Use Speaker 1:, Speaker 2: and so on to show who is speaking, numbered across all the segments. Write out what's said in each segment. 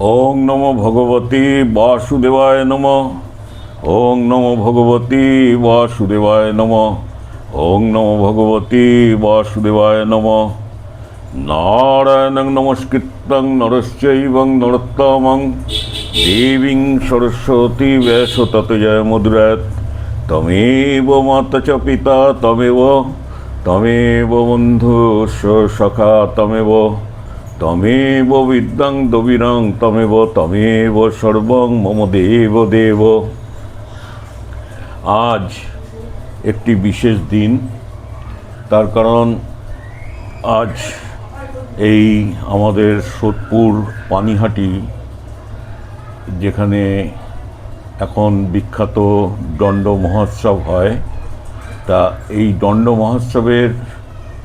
Speaker 1: ওং নমো ভগবতী বাসুদেবায় নমঃ। ওং নমো ভগবতী বাসুদেবায় নমঃ। ওং নমো ভগবতী বাসুদেবায় নমঃ। নারায়ণং নমস্কৃত্যং নরশ্চৈবং নরোত্তমং দেবীং সরস্বতী ব্যাস তত জয়মুদ্রাৎ। তমেব মাতা চ পিতা তমেব বন্ধু সখা তমেব বিদ্যাং দবিরং তমেব সর্বং মম দেব দেব। আজ একটি বিশেষ দিন, তার কারণ আজ এই আমাদের সোদপুর পানিহাটি, যেখানে এখন বিখ্যাত দণ্ড মহোৎসব হয়, তা এই দণ্ড মহোৎসবের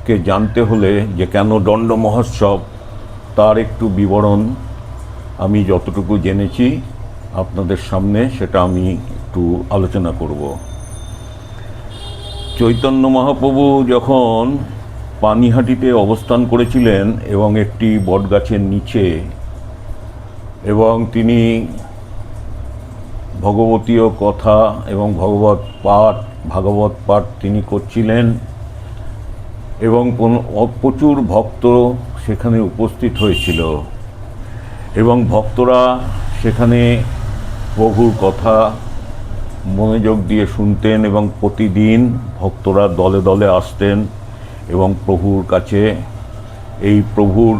Speaker 1: কে জানতে হলে যে কেন দণ্ড মহোৎসব, তার একটু বিবরণ আমি যতটুকু জেনেছি আপনাদের সামনে সেটা আমি একটু আলোচনা করব। চৈতন্য মহাপ্রভু যখন পানিহাটিতে অবস্থান করেছিলেন এবং একটি বটগাছের নিচে, এবং তিনি ভগবতীয় কথা এবং ভাগবত পাঠ তিনি করছিলেন, এবং প্রচুর ভক্ত সেখানে উপস্থিত হয়েছিল, এবং ভক্তরা সেখানে প্রভুর কথা মনোযোগ দিয়ে শুনতেন, এবং প্রতিদিন ভক্তরা দলে দলে আসতেন এবং প্রভুর কাছে এই প্রভুর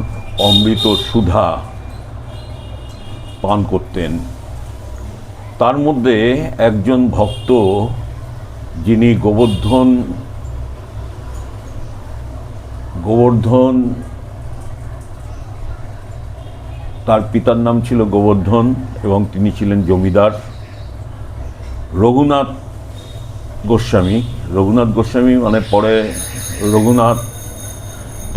Speaker 1: অমৃত সুধা পান করতেন। তার মধ্যে একজন ভক্ত, যিনি গোবর্ধন তার পিতার নাম ছিল গোবর্ধন এবং তিনি ছিলেন জমিদার, রঘুনাথ গোস্বামী মানে পরে রঘুনাথ,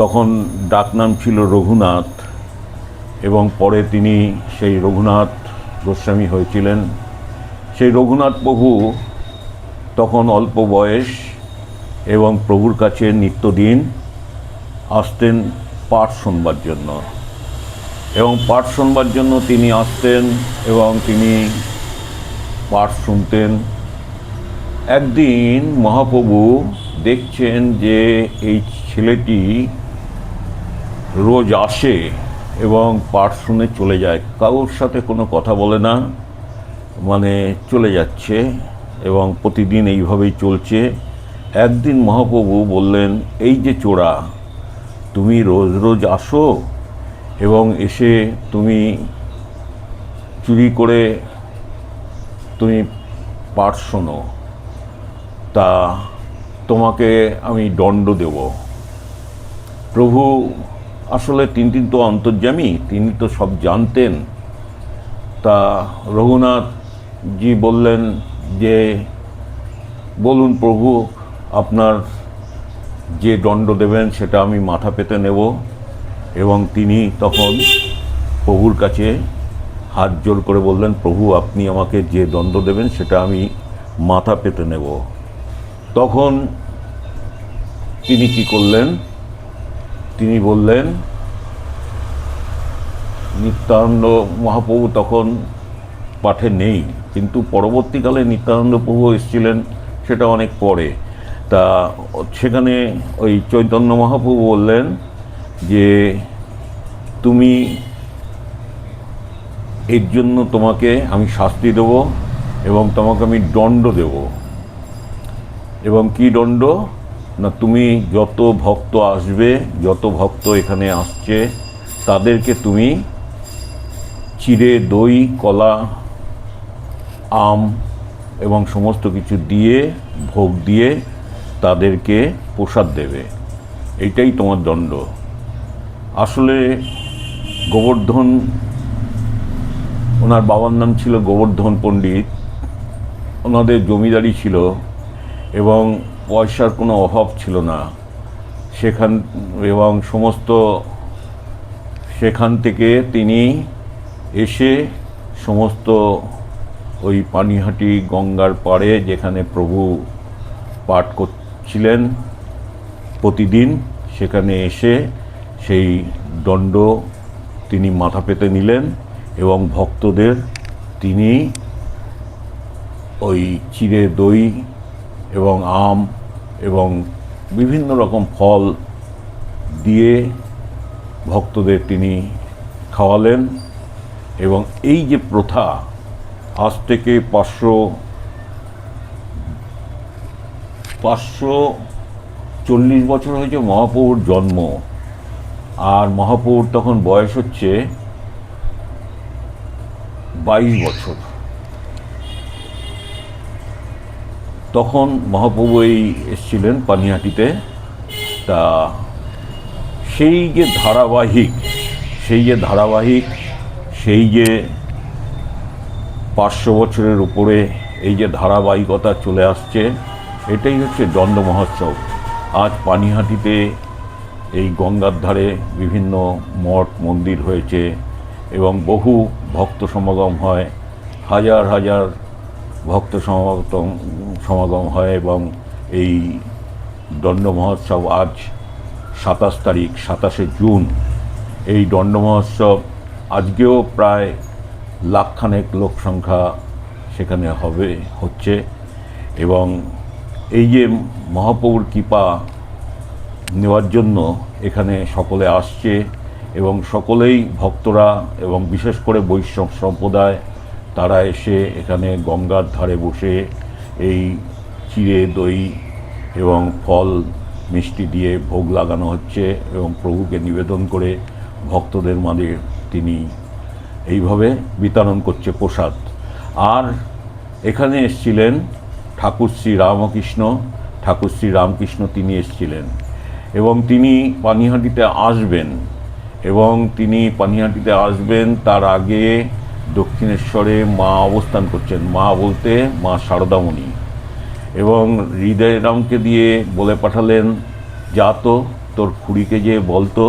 Speaker 1: তখন ডাকনাম ছিল রঘুনাথ, এবং পরে তিনি সেই রঘুনাথ গোস্বামী হয়েছিলেন। সেই রঘুনাথ প্রভু তখন অল্প বয়স এবং প্রভুর কাছে নিত্যদিন আসতেন পাঠ শুনবার জন্য, তিনি আসতেন এবং তিনি পাঠ শুনতেন। একদিন মহাপ্রভু দেখছেন যে এই ছেলেটি রোজ আসে এবং পাঠ শুনে চলে যায়, কারোর সাথে কোনো কথা বলে না, মানে চলে যাচ্ছে, এবং প্রতিদিন এইভাবেই চলছে। একদিন মহাপ্রভু বললেন, এই যে চোরা, তুমি রোজ রোজ আসো এবং এসে তুমি চুরি করে তুমি পাঠ শোনো, তা তোমাকে আমি দণ্ড দেব। প্রভু আসলে তিনি তো অন্তর্যামী, তিনি তো সব জানতেন। তা রঘুনাথজি বললেন যে, বলুন প্রভু, আপনার যে দণ্ড দেবেন সেটা আমি মাথা পেতে নেব। এবং তিনি তখন প্রভুর কাছে হাত জোর করে বললেন, প্রভু আপনি আমাকে যে দণ্ড দেবেন সেটা আমি মাথা পেতে নেব। তখন তিনি কি করলেন, তিনি বললেন, নিত্যানন্দ মহাপ্রভু তখন পাঠে নেই, কিন্তু পরবর্তীকালে নিত্যানন্দ প্রভু এসেছিলেন, সেটা অনেক পরে। তা সেখানে ওই চৈতন্য মহাপ্রভু বললেন যে, তুমি এর জন্য তোমাকে আমি শাস্তি দেব এবং তোমাকে আমি দণ্ড দেব। এবং কি দণ্ড না, তুমি যত ভক্ত আসবে, যত ভক্ত এখানে আসছে, তাদেরকে তুমি চিড়ে, দই, কলা, আম এবং সমস্ত কিছু দিয়ে, ভোগ দিয়ে তাদেরকে প্রসাদ দেবে, এইটাই তোমার দণ্ড। আসলে গোবর্ধন, ওনার বাবার নাম ছিল গোবর্ধন পণ্ডিত, ওনাদের জমিদারি ছিল এবং পয়সার কোনো অভাব ছিল না এবং সেখান থেকে তিনি এসে সমস্ত ওই পানিহাটি গঙ্গার পাড়ে, যেখানে প্রভু পাঠ করছিলেন প্রতিদিন, সেখানে এসে সেই দণ্ড তিনি মাথা পেতে নিলেন এবং ভক্তদের তিনি ওই চিড়ে দই এবং আম এবং বিভিন্ন রকম ফল দিয়ে ভক্তদের তিনি খাওয়ালেন। এবং এই যে প্রথা, আজ থেকে 540 বছর হয়েছে মহাপ্রভুর জন্ম, আর মহাপ্রভুর তখন বয়স হচ্ছে 22 বছর। তখন মহাপ্রভু এই এসেছিলেন পানিহাটিতে। তা সেই যে ধারাবাহিক সেই যে 500 বছরের উপরে এই যে ধারাবাহিকতা চলে আসছে, এটাই হচ্ছে দণ্ড মহোৎসব। আজ পানিহাটিতে এই গঙ্গার ধারে বিভিন্ন মঠ মন্দির হয়েছে এবং বহু ভক্ত সমাগম হয়, হাজার হাজার ভক্ত সমাগম হয়। এবং এই দণ্ড মহোৎসব আজ 27 তারিখ, 27শে জুন এই দণ্ড মহোৎসব। আজকেও প্রায় লাখখানেক লোক সংখ্যা সেখানে হচ্ছে। এবং এই যে মহাপ্রভুর কৃপা নেওয়ার জন্য এখানে সকলে আসছে এবং সকলেই ভক্তরা এবং বিশেষ করে বৈষ্ণব সম্প্রদায় তারা এসে এখানে গঙ্গার ধারে বসে এই চিড়ে দই এবং ফল মিষ্টি দিয়ে ভোগ লাগানো হচ্ছে এবং প্রভুকে নিবেদন করে ভক্তদের মাঝে তিনি এইভাবে বিতরণ করছে প্রসাদ। আর এখানে এসেছিলেন ঠাকুর শ্রী রামকৃষ্ণ তিনি এসেছিলেন এবং তিনি পানিহাটিতে আসবেন। তার আগে দক্ষিণেশ্বরে মা অবস্থান করছেন, মা বলতে মা শারদামণি, এবং হৃদয়রামকে দিয়ে বলে পাঠালেন, যা তো তোর খুড়িকে যে বলতো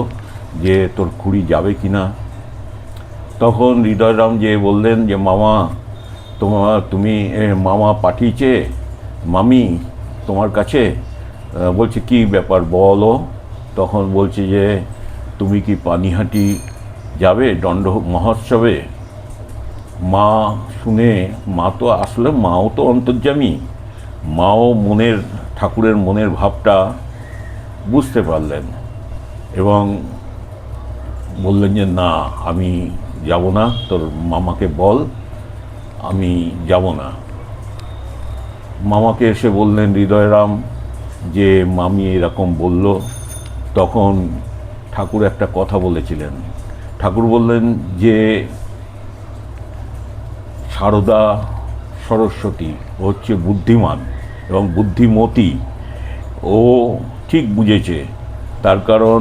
Speaker 1: যে তোর খুড়ি যাবে কিনা। তখন হৃদয়রাম যে বললেন যে মামা মামা পাঠিয়েছে মামি তোমার কাছে। বলছে কি ব্যাপার বলো। তখন বলছে যে তুমি কি পানিহাটি যাবে দণ্ড মহোৎসবে। মা শুনে, মা তো আসলে মাও তো অন্তর্যামী, মাও ঠাকুরের মনের ভাবটা বুঝতে পারলেন এবং বললেন যে না, আমি যাব না, তোর মামাকে বল আমি যাব না। মামাকে এসে বললেন হৃদয়রাম যে মামি এরকম বলল। তখন ঠাকুর একটা কথা বলেছিলেন। ঠাকুর বললেন যে সারদা সরস্বতী হচ্ছে বুদ্ধিমান এবং বুদ্ধিমতী, ও ঠিক বুঝেছে। তার কারণ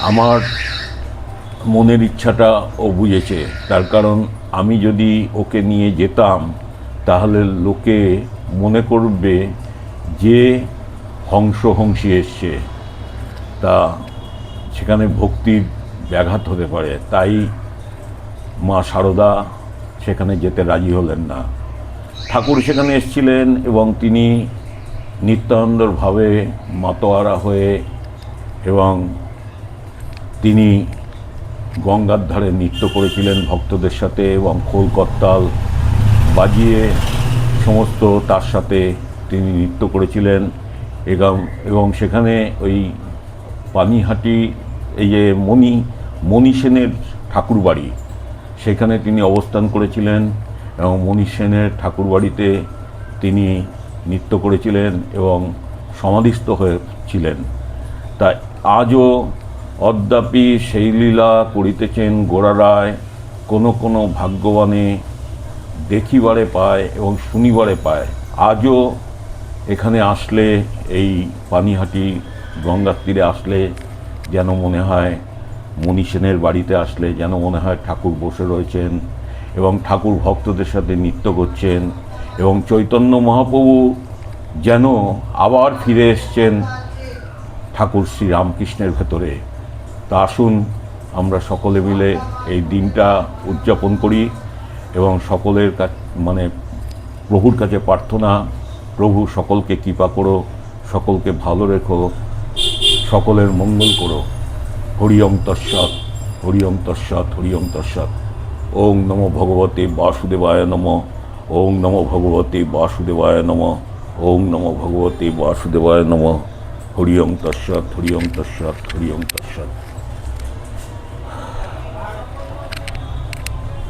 Speaker 1: আমার মনের ইচ্ছাটা ও বুঝেছে। তার কারণ আমি যদি ওকে নিয়ে যেতাম তাহলে লোকে মনে করবে যে হংসী এসছে, তা সেখানে ভক্তির ব্যাঘাত হতে পারে। তাই মা শারদা সেখানে যেতে রাজি হলেন না। ঠাকুর সেখানে এসেছিলেন এবং তিনি নিত্যানন্দভাবে মাতোয়ারা হয়ে এবং তিনি গঙ্গার ধারে নৃত্য করেছিলেন ভক্তদের সাথে এবং খোল করতাল বাজিয়ে সমস্ত তার সাথে তিনি নৃত্য করেছিলেন। এবং সেখানে ওই পানিহাটি এই যে মণি সেনের ঠাকুর বাড়ি, সেখানে তিনি অবস্থান করেছিলেন এবং মণি সেনের ঠাকুর বাড়িতে তিনি নৃত্য করেছিলেন এবং সমাধিস্থ হয়েছিলেন। তাই আজও অদ্যাপি সেই লীলা করিতেছেন গোড়ারায়, কোনো ভাগ্যবানে দেখিবারে পায় এবং শুনিবারে পায়। আজও এখানে আসলে, এই পানিহাটি গঙ্গার তীরে আসলে যেন মনে হয়, মণি সেনের বাড়িতে আসলে যেন মনে হয় ঠাকুর বসে রয়েছেন এবং ঠাকুর ভক্তদের সাথে নৃত্য করছেন এবং চৈতন্য মহাপ্রভু যেন আবার ফিরে এসছেন ঠাকুর শ্রী রামকৃষ্ণের ভেতরে। তা আসুন আমরা সকলে মিলে এই দিনটা উদযাপন করি এবং সকলের প্রভুর কাছে প্রার্থনা, প্রভু সকলকে কৃপা করো, সকলকে ভালো রেখো, সকলের মঙ্গল করো। হরি ওম তৎসৎ, হরি ওম তৎসৎ, হরি ওম তৎসৎ। ওং নমো ভগবতে বাসুদেবায় নমঃ। ওং নমো ভগবতে বাসুদেবায় নমঃ। ওং নমো ভগবতে বাসুদেবায় নমঃ। হরি ওং তৎসৎ, হরি ওং তৎসৎ, হরি ওং তৎসৎ।